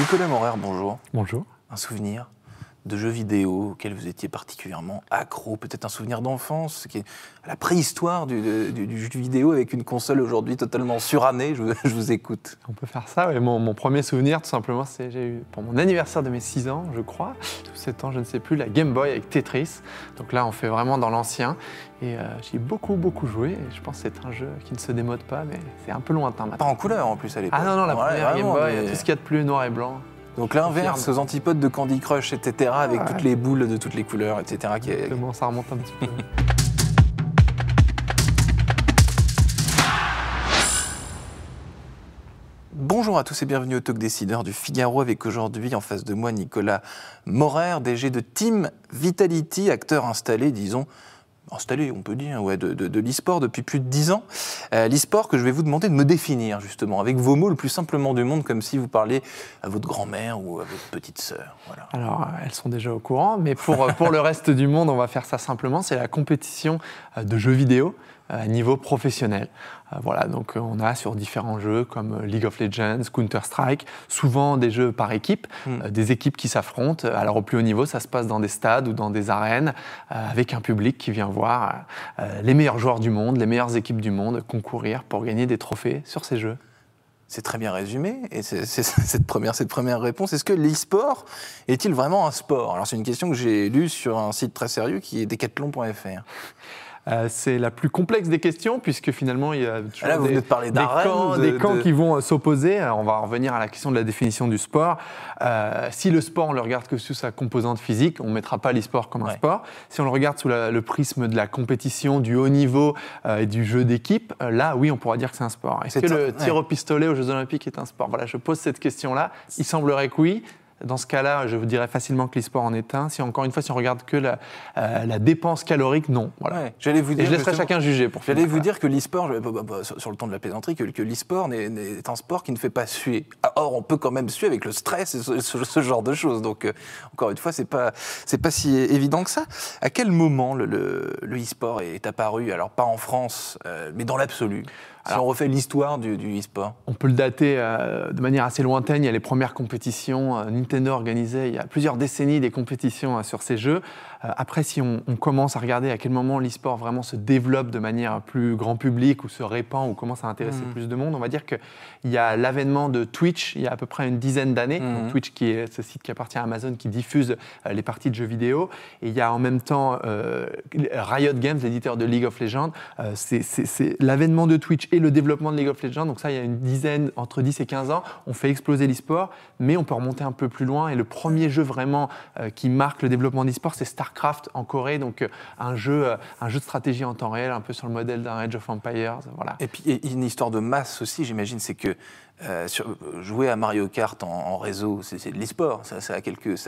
Nicolas Maurer, bonjour. Bonjour. Un souvenir de jeux vidéo auquel vous étiez particulièrement accro, peut-être un souvenir d'enfance, qui est à la préhistoire du jeu vidéo avec une console aujourd'hui totalement surannée. Je vous écoute. On peut faire ça, oui. Mon premier souvenir, tout simplement, c'est j'ai eu pour mon anniversaire de mes 6 ans, je crois, ou 7 ans, je ne sais plus, la Game Boy avec Tetris. Donc là, on fait vraiment dans l'ancien. Et j'y ai beaucoup joué. Et je pense que c'est un jeu qui ne se démode pas, mais c'est un peu lointain maintenant. Pas en couleur en plus à l'époque. Ah non, la première Game Boy, mais... tout ce qu'il y a de plus noir et blanc. Donc l'inverse, aux antipodes de Candy Crush, etc., avec toutes les boules de toutes les couleurs, etc. Exactement, ça remonte un petit peu. Bonjour à tous et bienvenue au Talk Décideur du Figaro, avec aujourd'hui en face de moi Nicolas Maurer, DG de Team Vitality, acteur installé, disons, on peut dire, de l'e-sport depuis plus de 10 ans. L'e-sport que je vais vous demander de me définir, justement, avec vos mots le plus simplement du monde, comme si vous parliez à votre grand-mère ou à votre petite sœur. Voilà. Alors, elles sont déjà au courant, mais pour le reste du monde, on va faire ça simplement. C'est la compétition de jeux vidéo à niveau professionnel. Voilà, donc on a sur différents jeux comme League of Legends, Counter-Strike, souvent des jeux par équipe, des équipes qui s'affrontent. Alors au plus haut niveau, ça se passe dans des stades ou dans des arènes, avec un public qui vient voir les meilleurs joueurs du monde, les meilleures équipes du monde concourir pour gagner des trophées sur ces jeux. C'est très bien résumé, et c'est cette première réponse. Est-ce que l'e-sport est-il vraiment un sport? Alors c'est une question que j'ai lue sur un site très sérieux qui est decathlon.fr. C'est la plus complexe des questions, puisque finalement, il y a toujours des camps qui vont s'opposer. Alors, on va revenir à la question de la définition du sport. Si le sport, on le regarde que sous sa composante physique, on ne mettra pas l'e-sport comme un sport. Si on le regarde sous le prisme de la compétition, du haut niveau et du jeu d'équipe, là, oui, on pourra dire que c'est un sport. Est-ce que le tir au pistolet aux Jeux Olympiques est un sport? Voilà, je pose cette question-là. Il semblerait que oui. Dans ce cas-là, je vous dirais facilement que l'e-sport en est un. Encore une fois, si on regarde que la dépense calorique, non. Voilà. Ouais, j'allais vous dire, et je laisserai chacun juger. J'allais vous dire que l'e-sport, sur le ton de la plaisanterie, que l'e-sport est un sport qui ne fait pas suer. Or, on peut quand même suer avec le stress et ce genre de choses. Donc, encore une fois, c'est pas si évident que ça. À quel moment le e-sport est apparu? Alors, pas en France, mais dans l'absolu. Si on refait l'histoire du e-sport. On peut le dater de manière assez lointaine. Il y a les premières compétitions. Nintendo organisait il y a plusieurs décennies des compétitions sur ces jeux. Après, si on commence à regarder à quel moment l'e-sport vraiment se développe de manière plus grand public ou se répand ou commence à intéresser plus de monde, on va dire qu'il y a l'avènement de Twitch il y a à peu près une dizaine d'années. Donc, Twitch, qui est ce site qui appartient à Amazon, qui diffuse les parties de jeux vidéo. Et il y a en même temps Riot Games, l'éditeur de League of Legends. C'est l'avènement de Twitch et le développement de League of Legends. Donc ça, il y a une dizaine, entre 10 et 15 ans, on fait exploser l'e-sport, mais on peut remonter un peu plus loin. Et le premier jeu vraiment qui marque le développement de l'e-sport, c'est StarCraft en Corée, donc un jeu de stratégie en temps réel, un peu sur le modèle d'un Age of Empires. Voilà. Et puis, une histoire de masse aussi, j'imagine, c'est que jouer à Mario Kart en réseau, c'est de l'e-sport, ça a quelques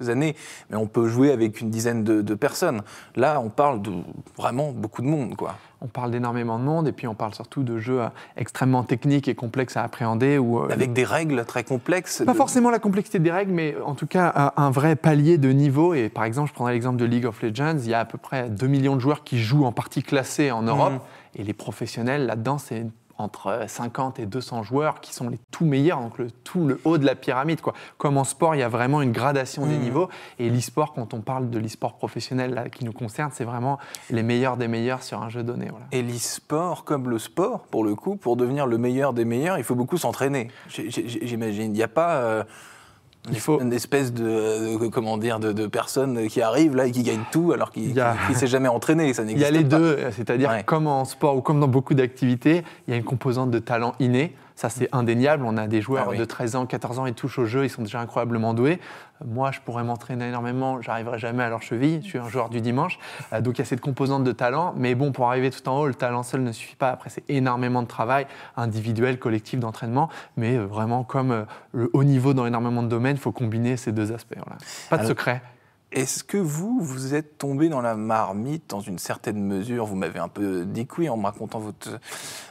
années, mais on peut jouer avec une dizaine de personnes. Là, on parle de vraiment beaucoup de monde, quoi. On parle d'énormément de monde, et puis on parle surtout de jeux extrêmement techniques et complexes à appréhender. Avec des règles très complexes. Pas forcément la complexité des règles, mais en tout cas un vrai palier de niveau. Et par exemple, je prendrai l'exemple de League of Legends, il y a à peu près 2 millions de joueurs qui jouent en partie classée en Europe, et les professionnels, là-dedans, c'est entre 50 et 200 joueurs qui sont les tout meilleurs, donc tout le haut de la pyramide, quoi. Comme en sport, il y a vraiment une gradation des niveaux. Et l'e-sport, quand on parle de l'e-sport professionnel là, qui nous concerne, c'est vraiment les meilleurs des meilleurs sur un jeu donné. Voilà. Et l'e-sport, comme le sport, pour le coup, pour devenir le meilleur des meilleurs, il faut beaucoup s'entraîner, j'imagine. Il n'y a pas... Il faut une espèce de personne qui arrive là et qui gagne tout alors qu'il ne s'est jamais entraîné, ça n'existe pas. Il y a les deux, c'est-à-dire comme en sport ou comme dans beaucoup d'activités, il y a une composante de talent inné. Ça, c'est indéniable. On a des joueurs de 13 ans, 14 ans, ils touchent au jeu, ils sont déjà incroyablement doués. Moi, je pourrais m'entraîner énormément, j'arriverai jamais à leur cheville. Je suis un joueur du dimanche. Donc, il y a cette composante de talent. Mais bon, pour arriver tout en haut, le talent seul ne suffit pas. Après, c'est énormément de travail individuel, collectif, d'entraînement. Mais vraiment, comme le haut niveau dans énormément de domaines, il faut combiner ces deux aspects. Voilà. Pas de secret. Est-ce que vous êtes tombé dans la marmite dans une certaine mesure? Vous m'avez un peu dit que oui en me racontant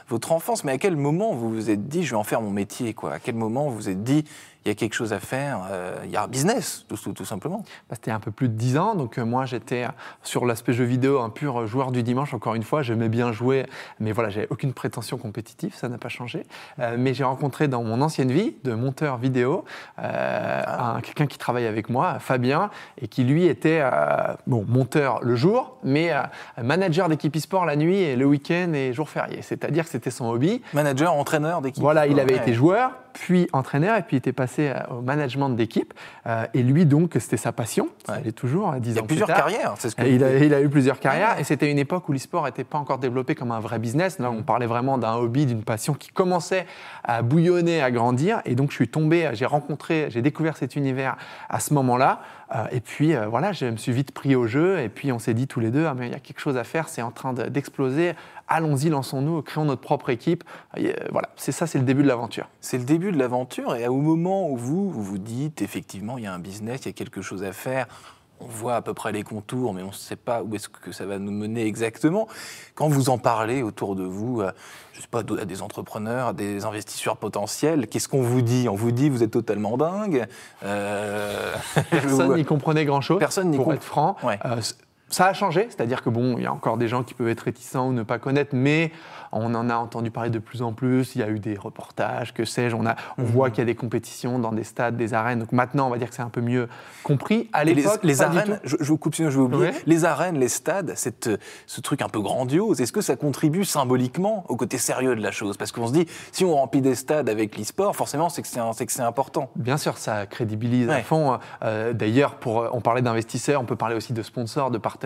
votre enfance, mais à quel moment vous vous êtes dit je vais en faire mon métier, quoi? À quel moment vous vous êtes dit il il y a quelque chose à faire, il y a un business, tout simplement. C'était un peu plus de 10 ans, donc moi j'étais sur l'aspect jeu vidéo un pur joueur du dimanche, encore une fois, j'aimais bien jouer, mais voilà, j'avais aucune prétention compétitive, ça n'a pas changé. Mais j'ai rencontré dans mon ancienne vie de monteur vidéo quelqu'un qui travaille avec moi, Fabien, et qui lui était monteur le jour, mais manager d'équipe e-sport la nuit et le week-end et jour férié. C'est-à-dire que c'était son hobby. Manager, entraîneur d'équipe. Voilà, il avait été joueur, puis entraîneur, et puis il était passé au management d'équipe. Et lui, donc, c'était sa passion. Ça l'est toujours, 10 ans plus tard. Il y a plusieurs carrières, c'est ce que il a eu plusieurs carrières, et c'était une époque où l'e-sport n'était pas encore développé comme un vrai business. Là, on parlait vraiment d'un hobby, d'une passion qui commençait à bouillonner, à grandir. Et donc, je suis tombé, j'ai découvert cet univers à ce moment-là. Et puis, voilà, je me suis vite pris au jeu. Et puis, on s'est dit tous les deux, ah, mais il y a quelque chose à faire, c'est en train d'exploser. Allons-y, lançons-nous, créons notre propre équipe. Voilà, c'est le début de l'aventure. C'est le début de l'aventure, et au moment où vous dites, effectivement, il y a un business, il y a quelque chose à faire, on voit à peu près les contours, mais on ne sait pas où est-ce que ça va nous mener exactement. Quand vous en parlez autour de vous, je ne sais pas, à des entrepreneurs, à des investisseurs potentiels, qu'est-ce qu'on vous dit ? On vous dit, vous êtes totalement dingue. Personne n'y comprenait grand-chose, pour être franc. Ouais. Ça a changé, c'est-à-dire que il y a encore des gens qui peuvent être réticents ou ne pas connaître, mais on en a entendu parler de plus en plus. Il y a eu des reportages, que sais-je. On voit qu'il y a des compétitions dans des stades, des arènes. Donc maintenant, on va dire que c'est un peu mieux compris. À l'époque, les arènes, je vous coupe, sinon je vais oublier. Ouais. Les arènes, les stades, ce truc un peu grandiose, est-ce que ça contribue symboliquement au côté sérieux de la chose ? Parce qu'on se dit, si on remplit des stades avec l'e-sport, forcément, c'est que c'est important. Bien sûr, ça crédibilise à fond. D'ailleurs, on parlait d'investisseurs, on peut parler aussi de sponsors, de partenaires.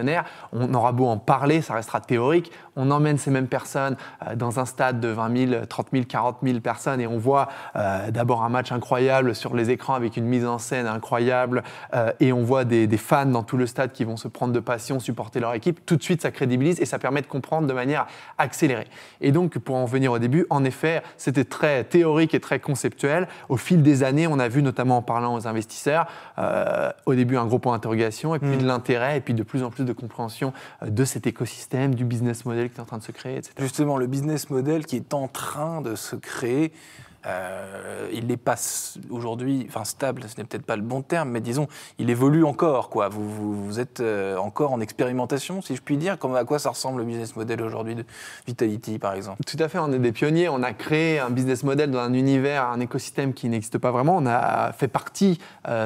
On aura beau en parler, ça restera théorique. On emmène ces mêmes personnes dans un stade de 20 000, 30 000, 40 000 personnes et on voit d'abord un match incroyable sur les écrans avec une mise en scène incroyable et on voit des fans dans tout le stade qui vont se prendre de passion, supporter leur équipe. Tout de suite, ça crédibilise et ça permet de comprendre de manière accélérée. Et donc, pour en venir au début, en effet, c'était très théorique et très conceptuel. Au fil des années, on a vu, notamment en parlant aux investisseurs, au début un gros point d'interrogation et puis de l'intérêt et puis de plus en plus de compréhension de cet écosystème, du business model qui est en train de se créer, etc. Justement, le business model qui est en train de se créer, il n'est pas aujourd'hui, enfin stable, ce n'est peut-être pas le bon terme, mais disons, il évolue encore, quoi. Vous êtes encore en expérimentation, si je puis dire. À quoi ça ressemble le business model aujourd'hui de Vitality, par exemple ? Tout à fait, on est des pionniers. On a créé un business model dans un univers, un écosystème qui n'existe pas vraiment. On a fait partie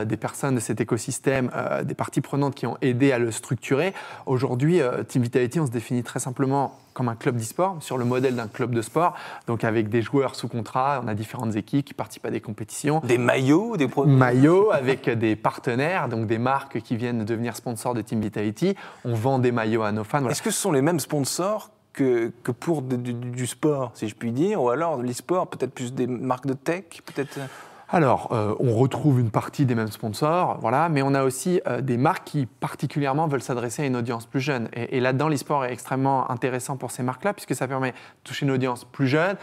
des personnes de cet écosystème, des parties prenantes qui ont aidé à le structurer. Aujourd'hui, Team Vitality, on se définit très simplement comme un club d'e-sport, sur le modèle d'un club de sport, donc avec des joueurs sous contrat, on a différentes équipes qui participent à des compétitions. Des maillots, des produits. Maillots avec des partenaires, donc des marques qui viennent devenir sponsors de Team Vitality. On vend des maillots à nos fans. Voilà. Est-ce que ce sont les mêmes sponsors que pour du sport, si je puis dire, ou alors l'e-sport, peut-être plus des marques de tech, peut-être ? Alors, on retrouve une partie des mêmes sponsors, voilà, mais on a aussi des marques qui particulièrement veulent s'adresser à une audience plus jeune. Et là-dedans, l'e-sport est extrêmement intéressant pour ces marques-là, puisque ça permet de toucher une audience plus jeune.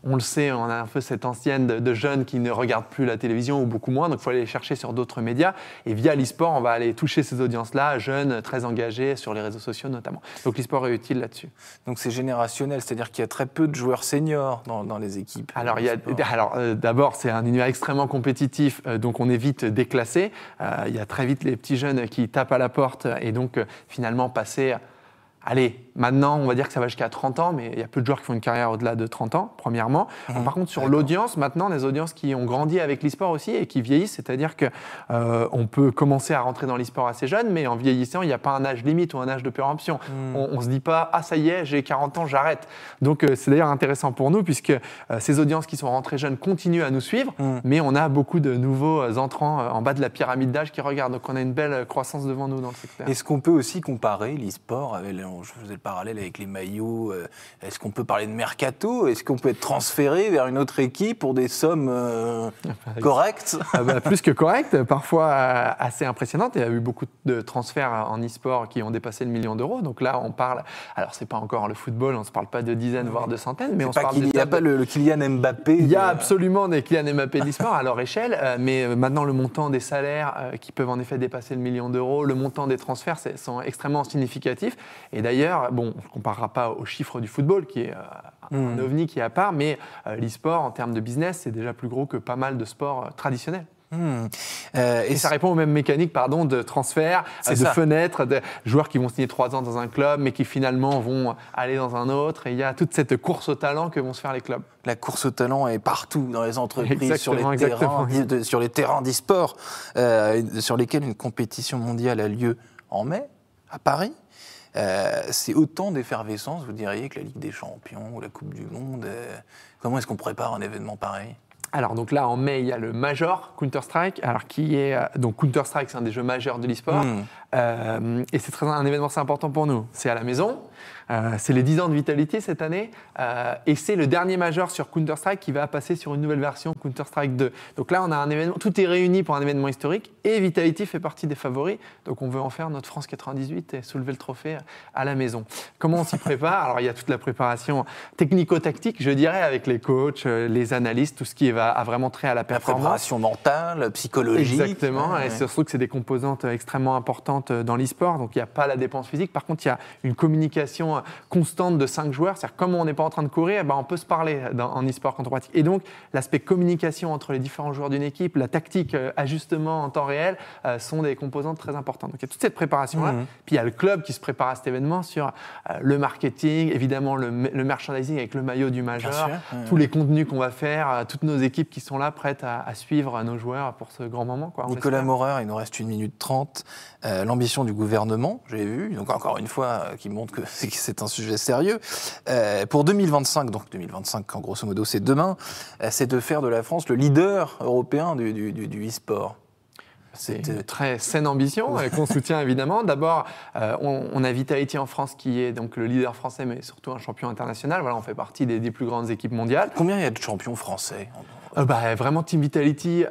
On le sait, on a un peu cette ancienne de jeunes qui ne regardent plus la télévision ou beaucoup moins, donc il faut aller les chercher sur d'autres médias. Et via l'e-sport, on va aller toucher ces audiences-là, jeunes, très engagés sur les réseaux sociaux notamment. Donc l'e-sport est utile là-dessus. Donc c'est générationnel, c'est-à-dire qu'il y a très peu de joueurs seniors dans les équipes. Alors, d'abord, c'est un univers extrêmement compétitif, donc on est vite déclassé. Il y a très vite les petits jeunes qui tapent à la porte et donc finalement passer... Allez, maintenant, on va dire que ça va jusqu'à 30 ans, mais il y a peu de joueurs qui font une carrière au-delà de 30 ans, premièrement. Par contre, sur l'audience, maintenant, des audiences qui ont grandi avec l'e-sport aussi et qui vieillissent, c'est-à-dire qu'on peut commencer à rentrer dans l'e-sport assez jeune, mais en vieillissant, il n'y a pas un âge limite ou un âge de péremption. On ne se dit pas « Ah, ça y est, j'ai 40 ans, j'arrête ». Donc, c'est d'ailleurs intéressant pour nous, puisque ces audiences qui sont rentrées jeunes continuent à nous suivre, mais on a beaucoup de nouveaux entrants en bas de la pyramide d'âge qui regardent. Donc, on a une belle croissance devant nous dans le secteur. Est-ce qu'on peut aussi comparer l'e-sport avec je faisais le parallèle avec les maillots. Est-ce qu'on peut parler de mercato ? Est-ce qu'on peut être transféré vers une autre équipe pour des sommes correctes ? Plus que correctes, parfois assez impressionnantes. Il y a eu beaucoup de transferts en e-sport qui ont dépassé le million d'euros. Donc là, on parle... Alors, c'est pas encore le football, on ne se parle pas de dizaines, voire de centaines, mais on se parle Il n'y a pas le Kylian Mbappé. Il y a absolument des Kylian Mbappé de l'e-sport à leur échelle, mais maintenant, le montant des salaires qui peuvent en effet dépasser le million d'euros, le montant des transferts sont extrêmement significatifs. Et d'ailleurs, on ne comparera pas aux chiffres du football, qui est un ovni qui est à part, mais l'e-sport, en termes de business, c'est déjà plus gros que pas mal de sports traditionnels. Et ça répond aux mêmes mécaniques de transfert, de fenêtres, de joueurs qui vont signer 3 ans dans un club, mais qui finalement vont aller dans un autre. Et il y a toute cette course au talent que vont se faire les clubs. La course au talent est partout dans les entreprises, sur les terrains d'e-sport, sur lesquels une compétition mondiale a lieu en mai, à Paris. C'est autant d'effervescence, vous diriez, que la Ligue des Champions ou la Coupe du Monde. Comment est-ce qu'on prépare un événement pareil ? Alors donc là en mai il y a le Major Counter-Strike, alors qui est donc Counter-Strike, c'est un des jeux majeurs de l'e-sport et c'est un événement assez important pour nous. C'est à la maison, c'est les 10 ans de Vitality cette année et c'est le dernier Major sur Counter-Strike qui va passer sur une nouvelle version Counter-Strike 2. Donc là on a un événement, tout est réuni pour un événement historique et Vitality fait partie des favoris. Donc on veut en faire notre France 98 et soulever le trophée à la maison. Comment on s'y prépare ? Alors il y a toute la préparation technico-tactique, je dirais, avec les coachs, les analystes, tout ce qui a vraiment trait à la performance. La préparation mentale, psychologique. Exactement, et c'est surtout que c'est des composantes extrêmement importantes dans l'e-sport, donc il n'y a pas la dépense physique. Par contre, il y a une communication constante de 5 joueurs, c'est-à-dire comme on n'est pas en train de courir, on peut se parler en e-sport quand on pratique. Et donc, l'aspect communication entre les différents joueurs d'une équipe, la tactique, ajustement en temps réel, sont des composantes très importantes. Donc il y a toute cette préparation-là. Puis il y a le club qui se prépare à cet événement sur le marketing, évidemment le merchandising avec le maillot du Major, tous les contenus qu'on va faire, toutes nos équipes qui sont là prêtes à suivre nos joueurs pour ce grand moment. Nicolas Maurer, il nous reste 1 minute 30. L'ambition du gouvernement, j'ai vu, donc encore une fois, qui montre que c'est un sujet sérieux. Pour 2025, donc 2025, en grosso modo, c'est demain, c'est de faire de la France le leader européen du e-sport. C'est une très saine ambition qu'on soutient évidemment. D'abord, on a Vitality en France qui est donc le leader français, mais surtout un champion international. Voilà, on fait partie des plus grandes équipes mondiales. Combien il y a de champions français ? Vraiment Team Vitality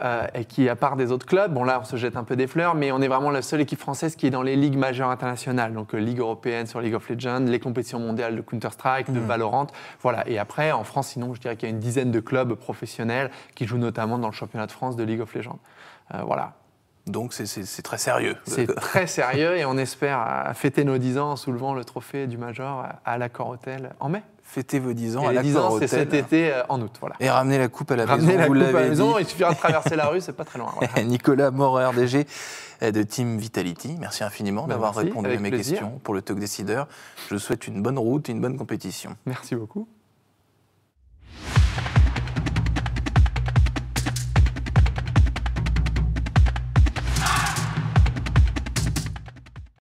qui est à part des autres clubs. Bon là on se jette un peu des fleurs, mais on est vraiment la seule équipe française qui est dans les ligues majeures internationales, donc Ligue européenne sur League of Legends, les compétitions mondiales de Counter-Strike, de Valorant, voilà. Et après en France, sinon je dirais qu'il y a une dizaine de clubs professionnels qui jouent notamment dans le championnat de France de League of Legends. Voilà. Donc c'est très sérieux. C'est très sérieux et on espère fêter nos 10 ans en soulevant le trophée du Major à l'Accor Hotel en mai. Fêtez vos 10 ans et à l'Accor Hotel. Les 10 ans, c'est cet été en août. Voilà. Et ramenez la coupe à la maison. Ramenez la coupe à la maison, il suffira de traverser la rue, c'est pas très loin. Voilà. Nicolas Maurer, DG de Team Vitality, merci infiniment d'avoir répondu à mes questions pour le Talk Décideur. Je vous souhaite une bonne route et une bonne compétition. Merci beaucoup.